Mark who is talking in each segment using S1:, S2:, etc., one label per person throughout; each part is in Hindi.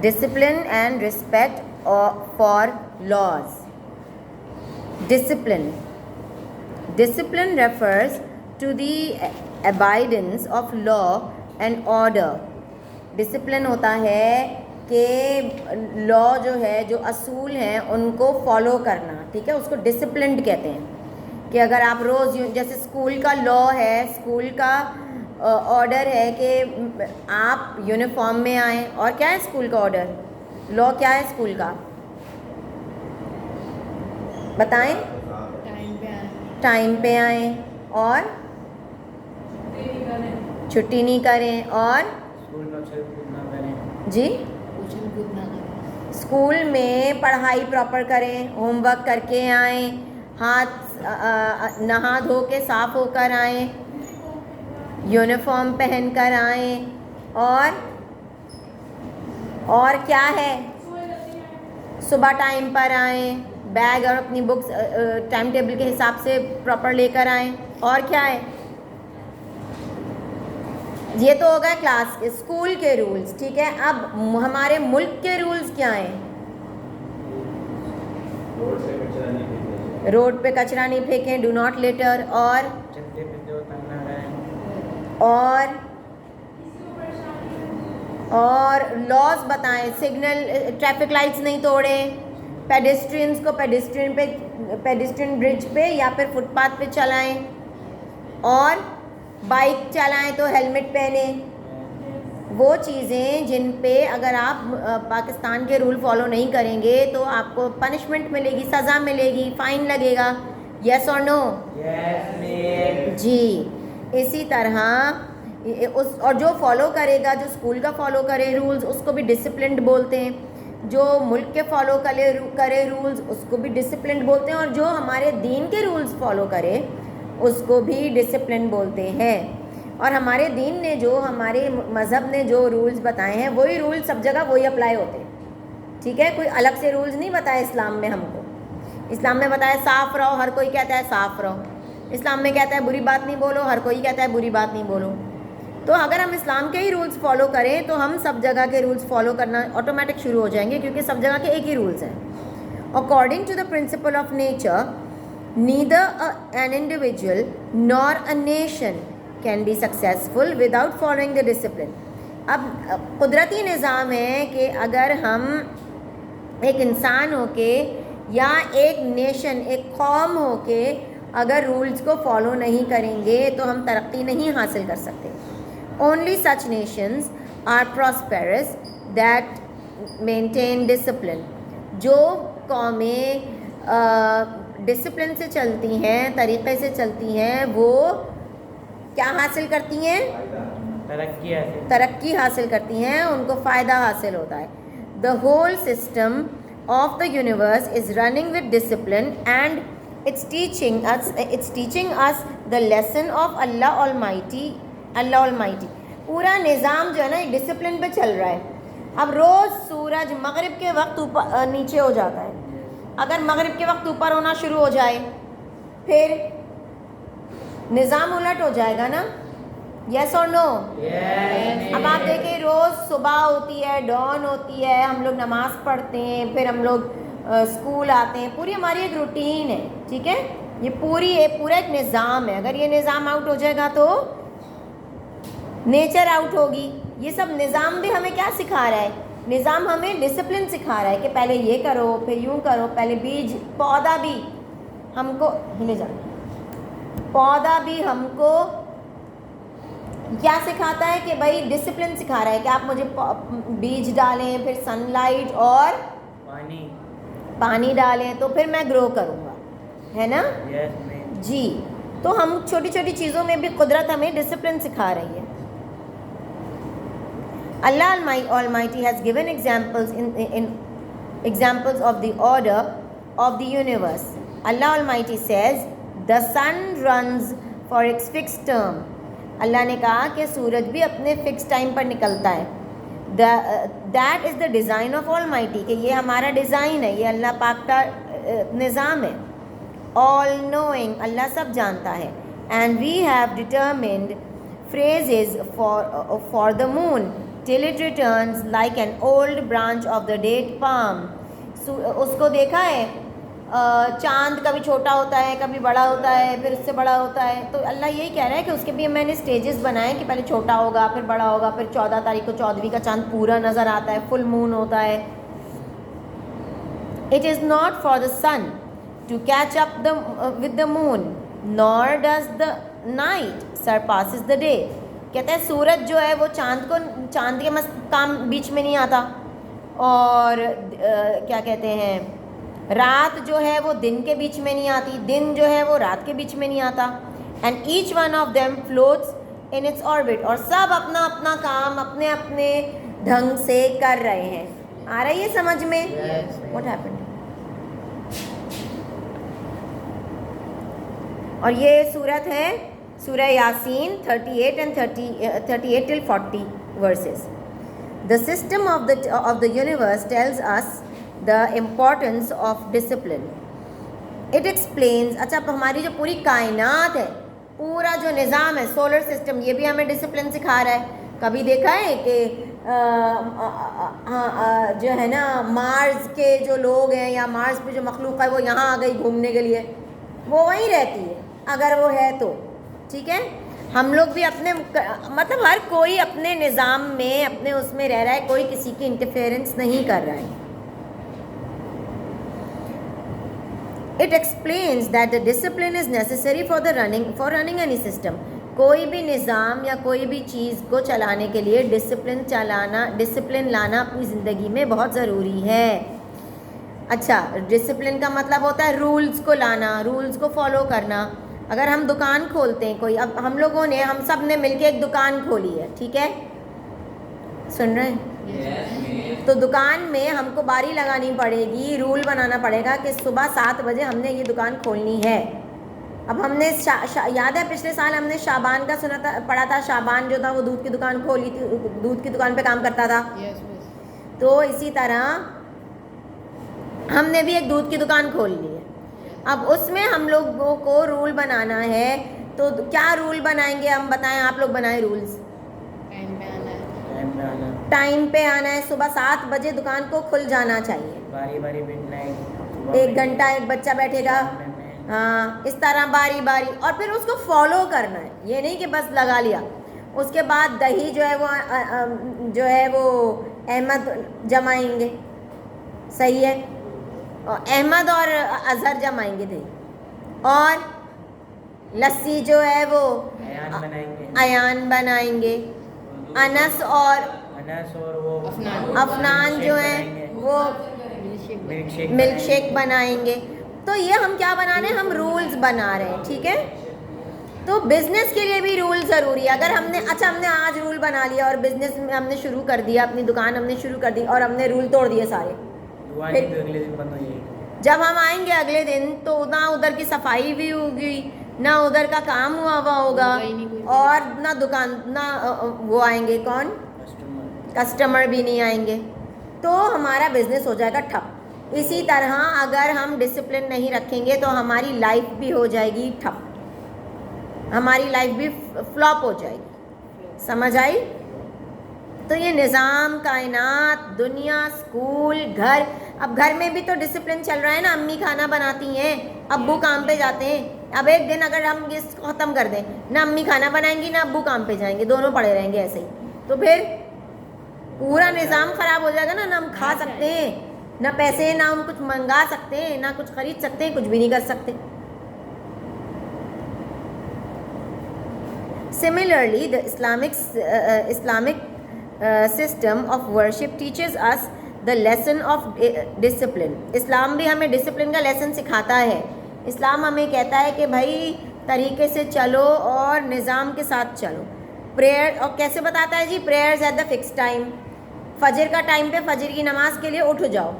S1: discipline and respect for laws. Discipline refers to the abidance of law and order. Discipline होता है कि लॉ जो है, जो असूल हैं उनको फॉलो करना, ठीक है, उसको डिसिप्लिन्ड कहते हैं। कि अगर आप रोज़ जैसे स्कूल का लॉ है, स्कूल का ऑर्डर है कि आप यूनिफॉर्म में आएँ। और क्या है स्कूल का ऑर्डर, लॉ क्या है स्कूल का, बताएं? टाइम पे आएँ और छुट्टी नहीं करें और जी स्कूल में पढ़ाई प्रॉपर करें, होमवर्क करके आएँ, हाथ नहा धो के साफ़ होकर आएँ, यूनिफॉर्म पहन कर आएँ। और क्या है, सुबह टाइम पर आएँ, बैग और अपनी बुक्स टाइम टेबल के हिसाब से प्रॉपर लेकर आएँ। और क्या है, ये तो होगा क्लास के स्कूल के रूल्स, ठीक है। अब हमारे मुल्क के रूल्स क्या हैं? रोड पे कचरा नहीं फेंकें, डू नॉट लिटर, और लॉज बताएं, सिग्नल, ट्रैफिक लाइट्स नहीं तोड़ें, पेडेस्ट्रियंस को पेडेस्ट्रियन ब्रिज पे या फिर फुटपाथ पे चलाएं, और बाइक चलाएं तो हेलमेट पहने। वो चीज़ें जिन पे अगर आप पाकिस्तान के रूल फॉलो नहीं करेंगे तो आपको पनिशमेंट मिलेगी, सज़ा मिलेगी, फ़ाइन लगेगा। यस और नो?
S2: यस
S1: जी। इसी तरह और जो फॉलो करेगा, जो स्कूल का फॉलो करे रूल्स, उसको भी डिसिप्लिन्ड बोलते हैं। जो मुल्क के फॉलो करे रूल्स, उसको भी डिसिप्लिन्ड बोलते हैं। और जो हमारे दीन के रूल्स फॉलो करे उसको भी डिसिप्लिन बोलते हैं। और हमारे दीन ने जो, हमारे मज़हब ने जो रूल्स बताए हैं, वही रूल्स सब जगह वही अप्लाई होते हैं, ठीक है। कोई अलग से रूल्स नहीं बताए इस्लाम में हमको। इस्लाम में बताया साफ़ रहो, हर कोई कहता है साफ़ रहो। इस्लाम में कहता है बुरी बात नहीं बोलो, हर कोई कहता है बुरी बात नहीं बोलो। तो अगर हम इस्लाम के ही रूल्स फॉलो करें तो हम सब जगह के रूल्स फॉलो करना ऑटोमेटिक शुरू हो जाएंगे, क्योंकि सब जगह के एक ही रूल्स हैं। According to the principle of nature, neither an individual nor a nation can be successful without following the discipline. अब कुदरती निज़ाम है कि अगर हम एक इंसान होके या एक नेशन, एक कौम होके अगर रूल्स को फॉलो नहीं करेंगे तो हम तरक्की नहीं हासिल कर सकते। Only such nations are prosperous that maintain discipline. जो कौमें डिसिप्लिन से चलती हैं, तरीक़े से चलती हैं, वो क्या हासिल करती हैं? तरक्की हासिल करती हैं, उनको फ़ायदा हासिल होता है। The whole system of the universe is running with discipline and it's teaching us the lesson of Allah almighty. पूरा निज़ाम जो है ना, डिसिप्लिन पे चल रहा है। अब रोज़ सूरज मगरिब के वक्त ऊपर नीचे हो जाता है। अगर मगरिब के वक्त ऊपर होना शुरू हो जाए फिर निज़ाम उलट हो जाएगा ना। यस और नो? अब आप देखें, रोज़ सुबह होती है, डॉन होती है, हम लोग नमाज़ पढ़ते हैं, फिर हम लोग स्कूल आते हैं, पूरी हमारी एक रूटीन है, ठीक है। ये पूरा एक निज़ाम है। अगर ये निज़ाम आउट हो जाएगा तो नेचर आउट होगी। ये सब निज़ाम भी हमें क्या सिखा रहा है? निज़ाम हमें डिसिप्लिन सिखा रहा है कि पहले ये करो, फिर यूँ करो। पहले बीज पौधा भी हमको क्या सिखाता है कि भाई डिसिप्लिन सिखा रहा है कि आप मुझे बीज डालें, फिर सनलाइट और पानी डालें तो फिर मैं ग्रो करूँगा, है ना? जी। तो हम छोटी छोटी चीज़ों में भी कुदरत हमें डिसिप्लिन सिखा रही है। Allah Almighty has given examples in examples of the order of the universe. Allah Almighty says, the sun runs for its fixed term. अल्लाह ने कहा कि सूरज भी अपने फिक्स टाइम पर निकलता है। That is the design of Almighty, कि ये हमारा डिज़ाइन है, ये अल्लाह पाक का निज़ाम है। All knowing, अल्लाह सब जानता है। And we have determined phrases for the moon till it returns like an old branch of the date palm. उसको देखा है, चांद कभी छोटा होता है, कभी बड़ा होता है, फिर उससे बड़ा होता है. तो अल्लाह यही कह रहा है कि उसके भी मैंने स्टेजेस बनाए कि पहले छोटा होगा, फिर बड़ा होगा, फिर 14 तारीख को 14वीं का चांद पूरा नज़र आता है, फुल मून होता है. It is not for the sun to catch up with the moon, nor does the night surpasses the day. कहते हैं सूरज जो है वो चांद के काम बीच में नहीं आता, और क्या कहते हैं, रात जो है वो दिन के बीच में नहीं आती, दिन जो है वो रात के बीच में नहीं आता. And each one of them floats in its orbit. और सब अपना अपना काम अपने अपने ढंग से कर रहे हैं. आ रही है समझ में? What happened? और ये सूरत है सूरह Yasin 38 and 38 till 40 verses. The system of the universe tells us the importance of discipline. It explains. अच्छा, अब हमारी जो पूरी कायनात है, पूरा जो निज़ाम है, सोलर सिस्टम, ये भी हमें डिसिप्लिन सिखा रहा है. कभी देखा है कि जो है ना, मार्स के जो लोग हैं या मार्स पे जो मखलूक है वो यहाँ आ गई घूमने के लिए, वो वहीं रहती है अगर वो है तो. ठीक है, हम लोग भी अपने मतलब हर कोई अपने निज़ाम में अपने उसमें रह रहा है, कोई किसी की इंटरफेरेंस नहीं कर रहा है. It explains that the discipline is necessary for running any system. कोई भी निज़ाम या कोई भी चीज़ को चलाने के लिए डिसिप्लिन लाना अपनी ज़िंदगी में बहुत ज़रूरी है. अच्छा, डिसिप्लिन का मतलब होता है रूल्स को लाना, रूल्स को फॉलो करना. अगर हम दुकान खोलते हैं कोई, अब हम लोगों ने, हम सब ने मिलके एक दुकान खोली है, ठीक है, सुन रहे हैं? तो दुकान में हमको बारी लगानी पड़ेगी, रूल बनाना पड़ेगा कि सुबह 7 बजे हमने ये दुकान खोलनी है. अब हमने याद है पिछले साल हमने शाबान का पढ़ा था. शाबान जो था वो दूध की दुकान खोली थी, दूध की दुकान पे काम करता था. तो इसी तरह हमने भी एक दूध की दुकान खोल ली है. अब उसमें हम लोगों को रूल बनाना है. तो क्या रूल बनाएंगे हम? बताएं, आप लोग बनाएं रूल्स. टाइम पे आना है. सुबह 7 बजे दुकान को खुल जाना चाहिए.
S2: बारी बारी बैठना है,
S1: 1 घंटा एक बच्चा बैठेगा, हाँ, इस तरह बारी बारी, और फिर उसको फॉलो करना है. ये नहीं कि बस लगा लिया. उसके बाद दही जो है वो अहमद जमाएंगे, सही है, अहमद और अजहर जमाएंगे दही, और लस्सी जो है वो अयान बनाएंगे. अनस और वो अफनान जो है वो मिल्क शेक बनाएंगे. तो ये हम क्या बना रहे हैं? हम रूल्स बना रहे हैं. ठीक है, तो बिज़नेस के लिए भी रूल ज़रूरी है. अगर हमने आज रूल बना लिया और बिज़नेस में हमने शुरू कर दिया, अपनी दुकान हमने शुरू कर दी और हमने रूल तोड़ दिए सारे, फिर
S2: अगले दिन बंद हो जाएगी.
S1: जब हम आएंगे अगले दिन तो ना उधर की सफाई भी होगी, ना उधर का काम हुआ होगा, और ना दुकान, ना वो आएंगे, कौन? कस्टमर भी नहीं आएंगे. तो हमारा बिजनेस हो जाएगा ठप. इसी तरह अगर हम डिसिप्लिन नहीं रखेंगे तो हमारी लाइफ भी हो जाएगी ठप, हमारी लाइफ भी फ्लॉप हो जाएगी. समझ आई? तो ये निज़ाम, कायनात, दुनिया, स्कूल, घर. अब घर में भी तो डिसिप्लिन चल रहा है ना. अम्मी खाना बनाती हैं, अब्बू काम पे जाते हैं. अब एक दिन अगर हम ये ख़त्म कर दें, ना अम्मी खाना बनाएंगी ना अब्बू काम पे जाएंगे, दोनों पड़े रहेंगे ऐसे ही, तो फिर पूरा निज़ाम ख़राब हो जाएगा ना. ना हम खा सकते हैं, ना पैसे, ना हम कुछ मंगा सकते हैं, ना कुछ खरीद सकते हैं, कुछ भी नहीं कर सकते. Similarly, the Islamic system of worship teaches us the lesson of discipline. इस्लाम भी हमें डिसिप्लिन का लेसन सिखाता है. इस्लाम हमें कहता है कि भाई तरीके से चलो और निज़ाम के साथ चलो. प्रेयर, और कैसे बताता है जी? Prayers at the fix time. फजर का टाइम पे फजर की नमाज के लिए उठ जाओ.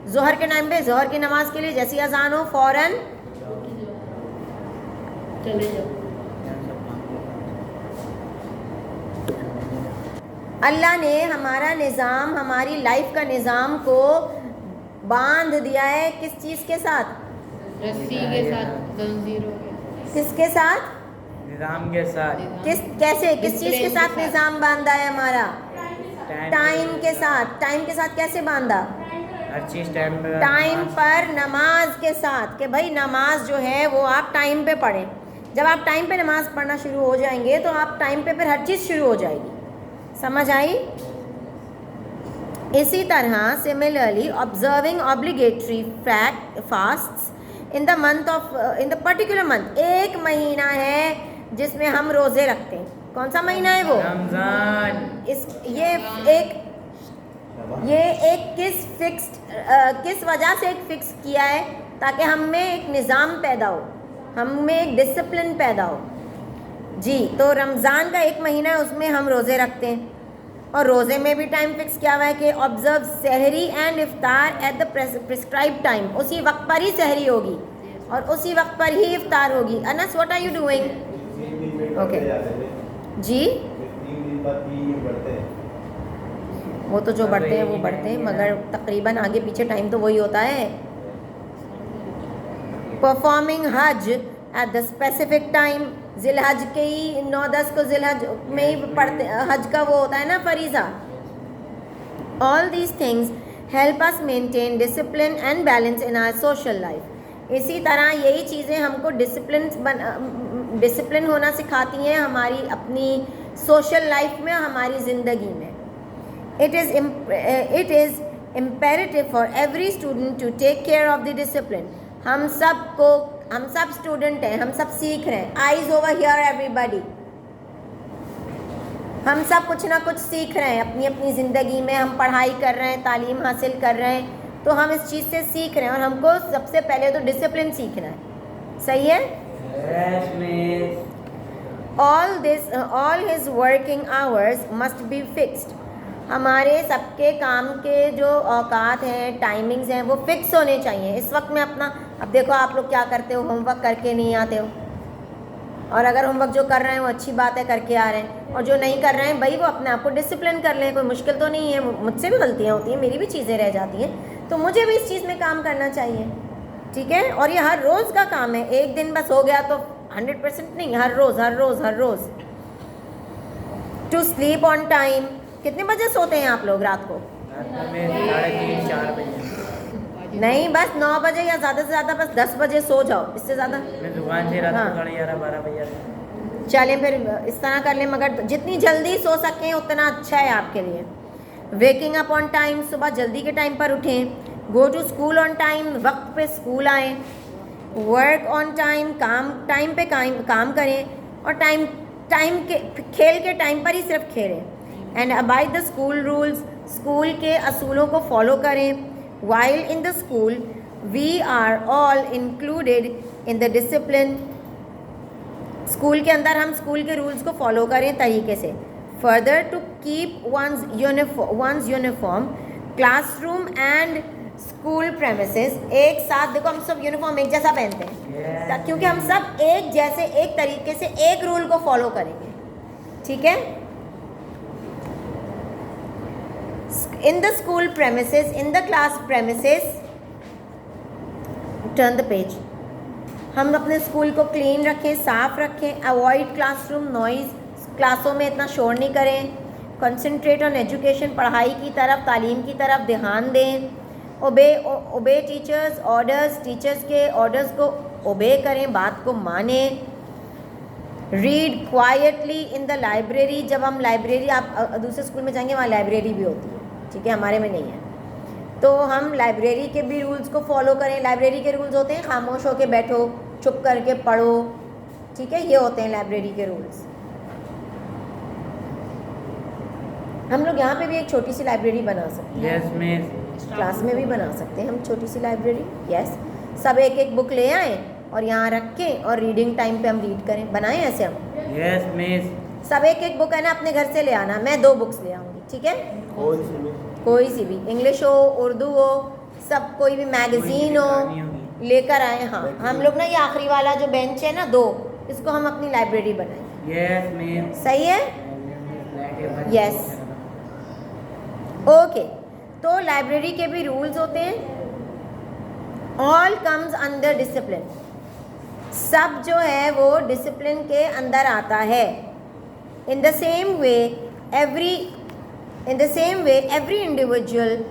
S1: ज़ोहर के टाइम पे ज़ोहर की नमाज के लिए जैसी अजान हो फ़ौरन चले जाओ. अल्लाह ने हमारा निज़ाम, हमारी लाइफ का निज़ाम को बांध दिया है किस चीज़ के साथ?
S3: रस्सी के साथ, जंजीरों के.
S1: किसके साथ?
S2: निज़ाम के साथ.
S1: किस चीज़ के साथ निज़ाम बांधा है हमारा? टाइम के साथ कैसे बांधा?
S2: हर चीज़ टाइम पे।
S1: टाइम पर नमाज के साथ, कि भाई नमाज जो है वो आप टाइम पे पढ़ें। जब आप टाइम पे नमाज पढ़ना शुरू हो जाएंगे तो आप टाइम पे फिर हर चीज़ शुरू हो जाएगी। समझ आई? इसी तरह similarly observing obligatory fasts in the particular month, एक महीना है जिसमें हम रोज़े रखते हैं। कौन सा महीना है वो?
S2: रमज़ान।
S1: ये एक किस वजह से एक फिक्स किया है? ताकि हम में एक निज़ाम पैदा हो, हम में एक डिसिप्लिन पैदा हो जी। तो रमज़ान का एक महीना है, उसमें हम रोज़े रखते हैं और रोज़े में भी टाइम फिक्स किया हुआ है कि observe sehri and iftar at the prescribe time, उसी वक्त पर ही सहरी होगी और उसी वक्त पर ही इफ्तार होगी। Anas what are you doing? Okay जी, वो तो जो बढ़ते हैं वो बढ़ते हैं, मगर तकरीबन आगे पीछे टाइम तो वही होता है। परफॉर्मिंग हज एट द स्पेसिफिक टाइम, जिलहज के ही 9-10 को जिलहज में ही पढ़ते, हज का वो होता है ना फरीज़ा। All these things help us maintain discipline and balance in our social life. इसी तरह यही चीज़ें हमको डिसिप्लिन होना सिखाती हैं हमारी अपनी सोशल लाइफ में, हमारी ज़िंदगी में। It is imperative for every student to take care of the discipline. हम सब स्टूडेंट हैं, हम सब सीख रहे हैं। Eyes over here everybody. हम सब कुछ ना कुछ सीख रहे हैं अपनी अपनी ज़िंदगी में। हम पढ़ाई कर रहे हैं, तालीम हासिल कर रहे हैं, तो हम इस चीज़ से सीख रहे हैं और हमको सबसे पहले तो डिसिप्लिन सीखना है। सही है?
S2: Yes, miss.
S1: all his working hours must be fixed. हमारे सबके काम के जो औकात हैं, टाइमिंग्स हैं, वो फिक्स होने चाहिए। इस वक्त में अपना, अब देखो आप लोग क्या करते हो, होमवर्क करके नहीं आते हो, और अगर होमवर्क जो कर रहे हैं वो अच्छी बात है, करके आ रहे हैं, और जो नहीं कर रहे हैं भाई वो अपने आप को डिसिप्लिन कर लें। कोई मुश्किल तो नहीं है, मुझसे भी गलतियाँ होती हैं, मेरी भी चीज़ें रह जाती हैं, तो मुझे भी इस चीज़ में काम करना चाहिए। ठीक है? और ये हर रोज़ का काम है, एक दिन बस हो गया तो 100% नहीं, हर रोज़। To sleep on time. कितने बजे सोते हैं आप लोग रात को?
S2: रात में 3:30-4 बजे।
S1: नहीं, बस 9 बजे या ज़्यादा से ज़्यादा बस 10 बजे सो जाओ, इससे ज़्यादा।
S2: मैं दुकान से रात
S1: हाँ।
S2: को 11:30-12 बजे आता हूँ।
S1: चलें फिर इस तरह कर लें, मगर जितनी जल्दी सो सकें उतना अच्छा है आपके लिए। वेकिंग अप ऑन टाइम, सुबह जल्दी के टाइम पर उठें। Go to school on time, वक्त पे स्कूल आएँ। वर्क ऑन टाइम, टाइम पे काम करें, और टाइम के खेल के टाइम पर ही सिर्फ खेलें। And abide the school rules, school के असूलों को फॉलो करें। While in the school we are all included in the discipline, school के अंदर हम स्कूल के रूल्स को फॉलो करें तरीके से। Further to keep one's uniform classroom and school premises, एक साथ देखो हम सब यूनिफॉर्म एक जैसा पहनते हैं, क्योंकि हम सब एक जैसे, एक तरीके से एक रूल को फॉलो करेंगे। ठीक है? इन the school premises, in the class premises, turn the page. हम अपने स्कूल को क्लीन रखें, साफ रखें। अवॉइड क्लासरूम नॉइज़, क्लासों में इतना शोर नहीं करें। कंसंट्रेट ऑन एजुकेशन, पढ़ाई की तरफ, तालीम की तरफ ध्यान दें। ओबे टीचर्स ऑर्डर्स, टीचर्स के ऑर्डर्स को ओबे करें, बात को माने। Read quietly in the library, जब हम लाइब्रेरी, आप दूसरे स्कूल में जाएंगे वहाँ लाइब्रेरी भी होती है, ठीक है, हमारे में नहीं है, तो हम लाइब्रेरी के भी रूल्स को फॉलो करें। लाइब्रेरी के रूल्स होते हैं खामोश होकर बैठो, चुप करके पढ़ो, ठीक है, ये होते हैं लाइब्रेरी के रूल्स। हम लोग यहाँ पे भी एक छोटी सी लाइब्रेरी बना सकते हैं।
S2: Yes miss.
S1: क्लास में भी बना सकते हैं हम छोटी सी लाइब्रेरी। यस, सब एक एक बुक ले आएँ और यहाँ रख के, और रीडिंग टाइम पे हम रीड करें। बनाएं ऐसे हम?
S2: Yes miss.
S1: सब एक एक बुक है ना, अपने घर से ले आना। मैं 2 बुक्स ले आऊँगी, ठीक है? कोई सी भी, इंग्लिश हो, उर्दू हो, सब, कोई भी मैगजीन हो, लेकर आए। हाँ, हम लोग ना ये आखिरी वाला जो बेंच है ना 2, इसको हम अपनी लाइब्रेरी बनाएंगे।
S2: Yes miss.
S1: सही है? Yes, okay. तो लाइब्रेरी के भी रूल्स होते हैं। ऑल कम्स अंडर डिसिप्लिन, सब जो है वो डिसिप्लिन के अंदर आता है। In the same way In the same way, every individual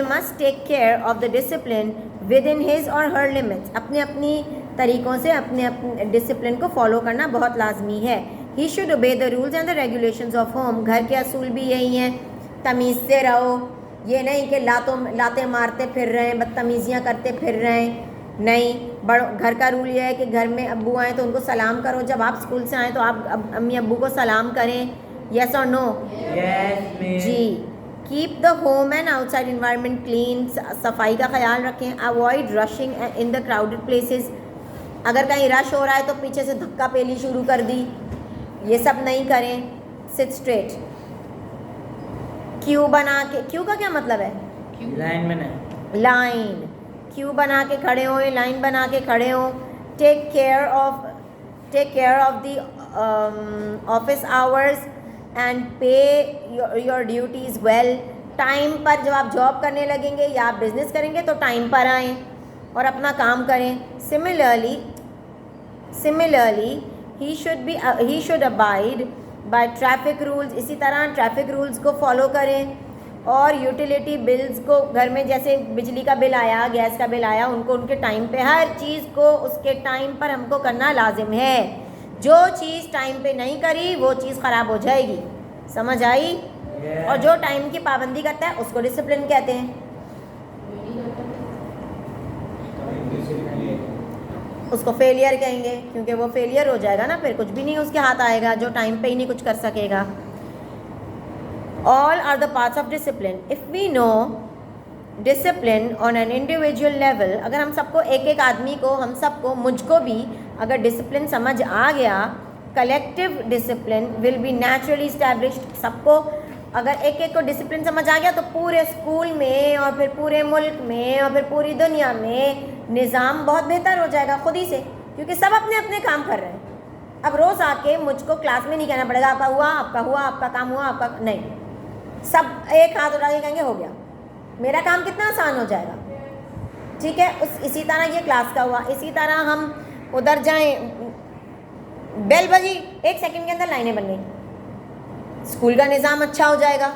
S1: must take care of the discipline within his or her limits. अपने अपनी तरीक़ों से अपने अपने डिसिप्लिन को फॉलो करना बहुत लाजमी है. He should obey the rules and the regulations of home. घर के असूल भी यही हैं, तमीज़ से रहो. ये नहीं कि लाते मारते फिर रहे हैं, बदतमीज़ियाँ करते फिर रहे हैं. नहीं, घर का रूल ये है कि घर में अब्बू आए तो उनको सलाम करो. जब आप स्कूल से आए तो आप अम्मी अब्बू को सलाम करें. यस और नो?
S2: Yes, miss.
S1: जी. Keep the home and outside environment clean. सफाई का ख्याल रखें. Avoid rushing in the crowded places. अगर कहीं रश हो रहा है तो पीछे से धक्का पेली शुरू कर दी. ये सब नहीं करें. Seat straight. क्यू बना के, क्यू का क्या मतलब है?
S2: लाइन में ना.
S1: लाइन. क्यू बना के खड़े हों, लाइन बना के खड़े हों. Take care of the office hours and pay your duties well. Time पर जब आप जॉब करने लगेंगे या आप बिजनेस करेंगे तो टाइम पर आएँ और अपना काम करें. Similarly he should abide by traffic rules. इसी तरह ट्रैफिक रूल्स को फॉलो करें. और यूटिलिटी बिल्स को, घर में जैसे बिजली का बिल आया, गैस का बिल आया, उनको उनके टाइम पे, हर चीज़ को उसके टाइम पर हमको करना लाजिम है. जो चीज़ टाइम पे नहीं करी वो चीज़ ख़राब हो जाएगी. समझ आई? और जो टाइम की पाबंदी करता है उसको डिसिप्लिन कहते हैं. उसको फेलियर कहेंगे क्योंकि वो फेलियर हो जाएगा ना, फिर कुछ भी नहीं उसके हाथ आएगा जो टाइम पे ही नहीं कुछ कर सकेगा. All are the parts of discipline. If we know discipline on an individual level, अगर हम सबको, एक एक आदमी को, हम सबको, मुझको भी अगर डिसिप्लिन समझ आ गया, collective discipline will be naturally established. सबको अगर एक एक को डिसिप्लिन समझ आ गया तो पूरे स्कूल में और फिर पूरे मुल्क में और फिर पूरी दुनिया में निज़ाम बहुत बेहतर हो जाएगा खुद ही से, क्योंकि सब अपने अपने काम कर रहे हैं. अब रोज़ आके मुझको क्लास में नहीं कहना पड़ेगा आपका हुआ, आपका काम हुआ, आपका नहीं. सब एक हाथ उठा के कहेंगे हो गया. मेरा काम कितना आसान हो जाएगा. ठीक है. इसी तरह ये क्लास का हुआ. इसी तरह हम उधर जाएं, बेल बजी, 1 सेकंड के अंदर लाइनें बन गई. स्कूल का निज़ाम अच्छा हो जाएगा.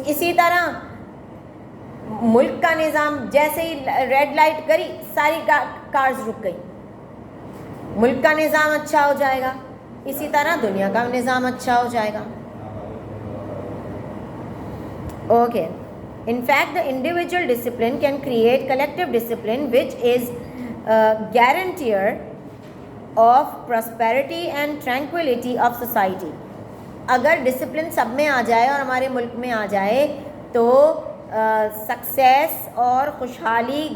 S1: इसी तरह मुल्क का निज़ाम, जैसे ही रेड लाइट करी सारी कार्स रुक गई, मुल्क का निज़ाम अच्छा हो जाएगा. इसी तरह दुनिया का निज़ाम अच्छा हो जाएगा. Okay. In fact, the individual discipline can create collective discipline, which is guarantor of prosperity and tranquility of society. अगर डिसिप्लिन सब में आ जाए और हमारे मुल्क में आ जाए तो सक्सेस और खुशहाली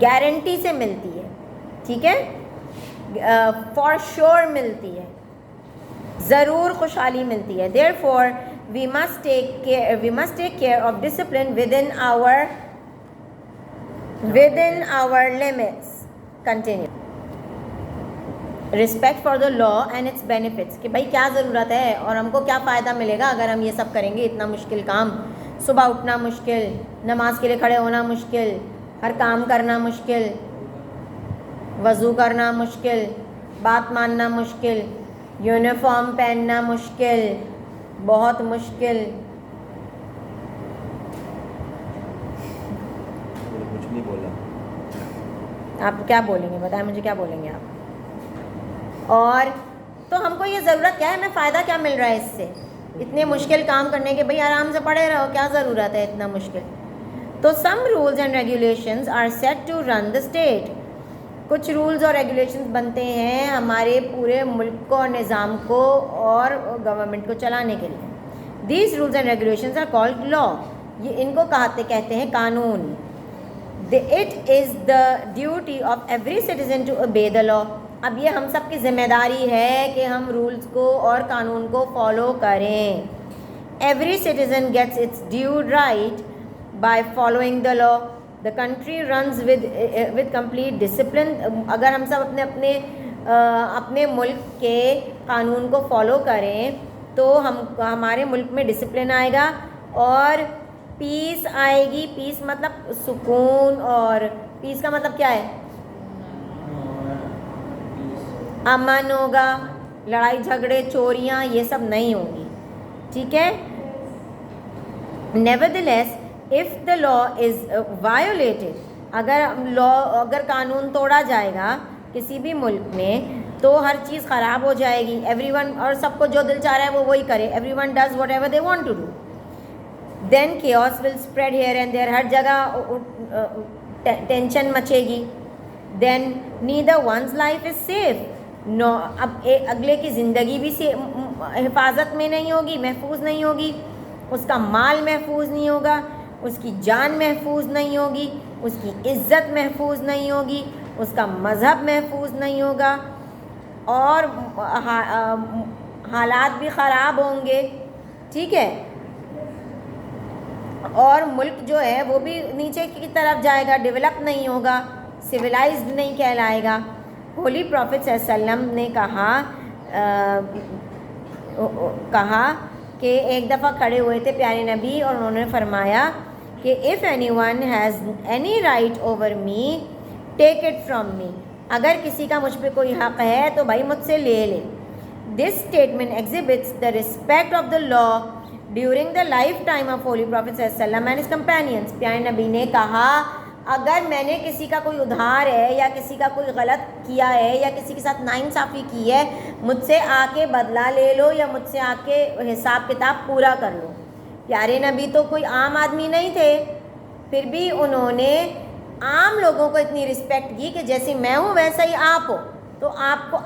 S1: गारंटी से मिलती है. ठीक है. फॉर श्योर मिलती है, ज़रूर खुशहाली मिलती है. Therefore, we must take care of discipline within our limits. Continue. Respect for the law and its benefits. कि भाई क्या ज़रूरत है और हमको क्या फ़ायदा मिलेगा अगर हम ये सब करेंगे. इतना मुश्किल काम, सुबह उठना मुश्किल, नमाज के लिए खड़े होना मुश्किल, हर काम करना मुश्किल, वज़ू करना मुश्किल, बात मानना मुश्किल, यूनिफॉर्म पहनना मुश्किल, बहुत मुश्किल.
S4: कुछ नहीं बोला.
S1: आप क्या बोलेंगे, बताएं मुझे, क्या बोलेंगे आप? और तो हमको ये ज़रूरत क्या है, हमें फ़ायदा क्या मिल रहा है इससे? इतने मुश्किल काम करने के, भाई आराम से पड़े रहो, क्या ज़रूरत है इतना मुश्किल? तो some rules and regulations are set to run the state. कुछ रूल्स और रेगुलेशंस बनते हैं हमारे पूरे मुल्क को और निज़ाम को और गवर्नमेंट को चलाने के लिए. These rules and regulations are called law. ये इनको कहते हैं कानून. It is the duty of every citizen to obey the law. अब ये हम सब की जिम्मेदारी है कि हम रूल्स को और कानून को फॉलो करें. Every citizen gets its due right by following the law. The country runs with complete discipline. अगर हम सब अपने मुल्क के कानून को फॉलो करें तो हमारे मुल्क में डिसिप्लिन आएगा और पीस आएगी. पीस मतलब सुकून, और पीस का मतलब क्या है? अमन होगा, लड़ाई झगड़े, चोरियाँ, ये सब नहीं होंगी, ठीक है। Nevertheless if the law is violated, अगर कानून तोड़ा जाएगा किसी भी मुल्क में तो हर चीज़ ख़राब हो जाएगी। एवरीवन, और सबको जो दिल चाह रहा है वो वही करे, everyone does whatever they want to do, then chaos will spread here and there, हर जगह टेंशन मचेगी। Then neither one's life is safe, no, अब अगले की ज़िंदगी भी हिफाजत में नहीं होगी, महफूज नहीं होगी, उसका माल महफूज नहीं होगा, उसकी जान महफूज नहीं होगी, उसकी इज़्ज़त महफूज नहीं होगी, उसका मज़हब महफूज नहीं होगा, और हालात भी ख़राब होंगे, ठीक है। और मुल्क जो है वो भी नीचे की तरफ जाएगा, डेवलप नहीं होगा, सिविलाइज्ड नहीं कहलाएगा। होली प्रॉफिट सल्लल्लाहु अलैहि वसल्लम ने कहा कि एक दफ़ा खड़े हुए थे प्यारे नबी और उन्होंने फरमाया कि if anyone has any right over me take it from me, अगर किसी का मुझ पे कोई हक़ है तो भाई मुझसे ले ले। This statement exhibits the respect of the law during the life time of holy prophet सल्लल्लाहु अलैहि वसल्लम एंड हिज कंपेनियंस। प्यारे नबी ने कहा अगर मैंने किसी का कोई उधार है या किसी का कोई गलत किया है या किसी के साथ नाइंसाफ़ी की है, मुझसे आके बदला ले लो या मुझसे आके हिसाब किताब पूरा कर लो। प्यारे नबी तो कोई आम आदमी नहीं थे, फिर भी उन्होंने आम लोगों को इतनी रिस्पेक्ट की कि जैसे मैं हूँ वैसा ही आप हो, तो आपको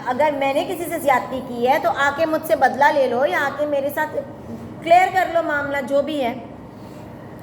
S1: अगर मैंने किसी से ज़्यादती की है तो आके मुझसे बदला ले लो या आके मेरे साथ क्लियर कर लो मामला जो भी है।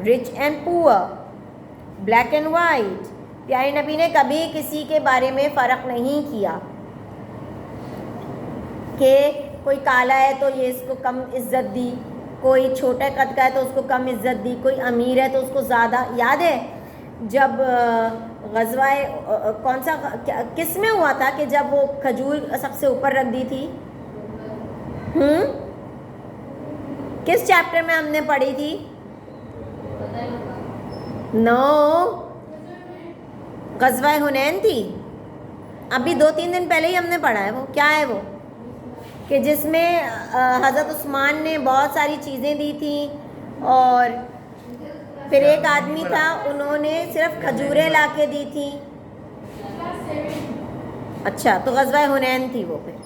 S1: rich and poor, black and white. प्यारे नबी ने कभी किसी के बारे में फ़र्क नहीं किया कि कोई काला है तो ये इसको कम इज़्ज़त दी, कोई छोटे कद का है तो उसको कम इज़्ज़त दी, कोई अमीर है तो उसको ज़्यादा। याद है जब ग़ज़वाए कौन सा किस में हुआ था कि जब वो खजूर सबसे ऊपर रख दी थी? किस चैप्टर में हमने पढ़ी थी? नो, ग़ज़वाए हुनैन थी, अभी 2-3 दिन पहले ही हमने पढ़ा है। वो क्या है वो कि जिसमें हज़रत उस्मान ने बहुत सारी चीज़ें दी थी और फिर एक आदमी था उन्होंने सिर्फ खजूरें ला के दी थी। अच्छा, तो ग़ज़वाए हुनैन थी वो। फिर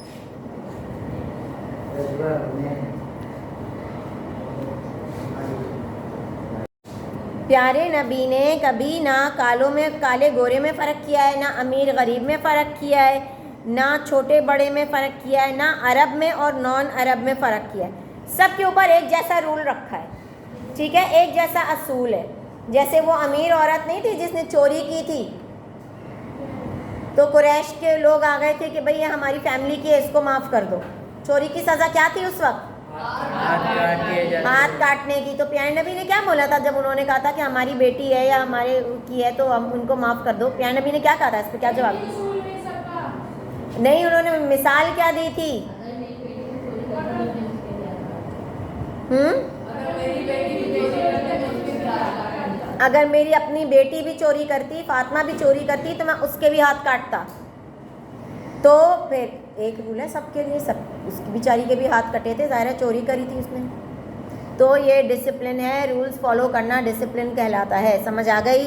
S1: प्यारे नबी ने कभी ना काले गोरे में फ़र्क किया है, ना अमीर गरीब में फ़र्क किया है, ना छोटे बड़े में फ़र्क किया है, ना अरब में और नॉन अरब में फ़र्क किया है। सब के ऊपर एक जैसा रूल रखा है, ठीक है, एक जैसा असूल है। जैसे वो अमीर औरत नहीं थी जिसने चोरी की थी, तो कुरैश के लोग आ गए थे कि भाई ये हमारी फैमिली की है, इसको माफ़ कर दो। चोरी की सज़ा क्या थी उस वक्त? हाथ काटने की। तो प्यारे नबी ने क्या बोला था जब उन्होंने कहा था कि हमारी बेटी है या हमारे की है तो हम उनको माफ़ कर दो? प्यारे नबी ने क्या कहा था? इस पर क्या जवाब? नहीं, उन्होंने मिसाल क्या दी थी? अगर मेरी अपनी बेटी भी चोरी करती, फातिमा भी चोरी करती, तो मैं उसके भी हाथ काटता। तो फिर एक रूल है सबके लिए, सब उसकी बेचारी के भी हाथ कटे थे, ज़ाहिर है चोरी करी थी उसने। तो ये डिसिप्लिन है, रूल्स फॉलो करना डिसिप्लिन कहलाता है। समझ आ गई?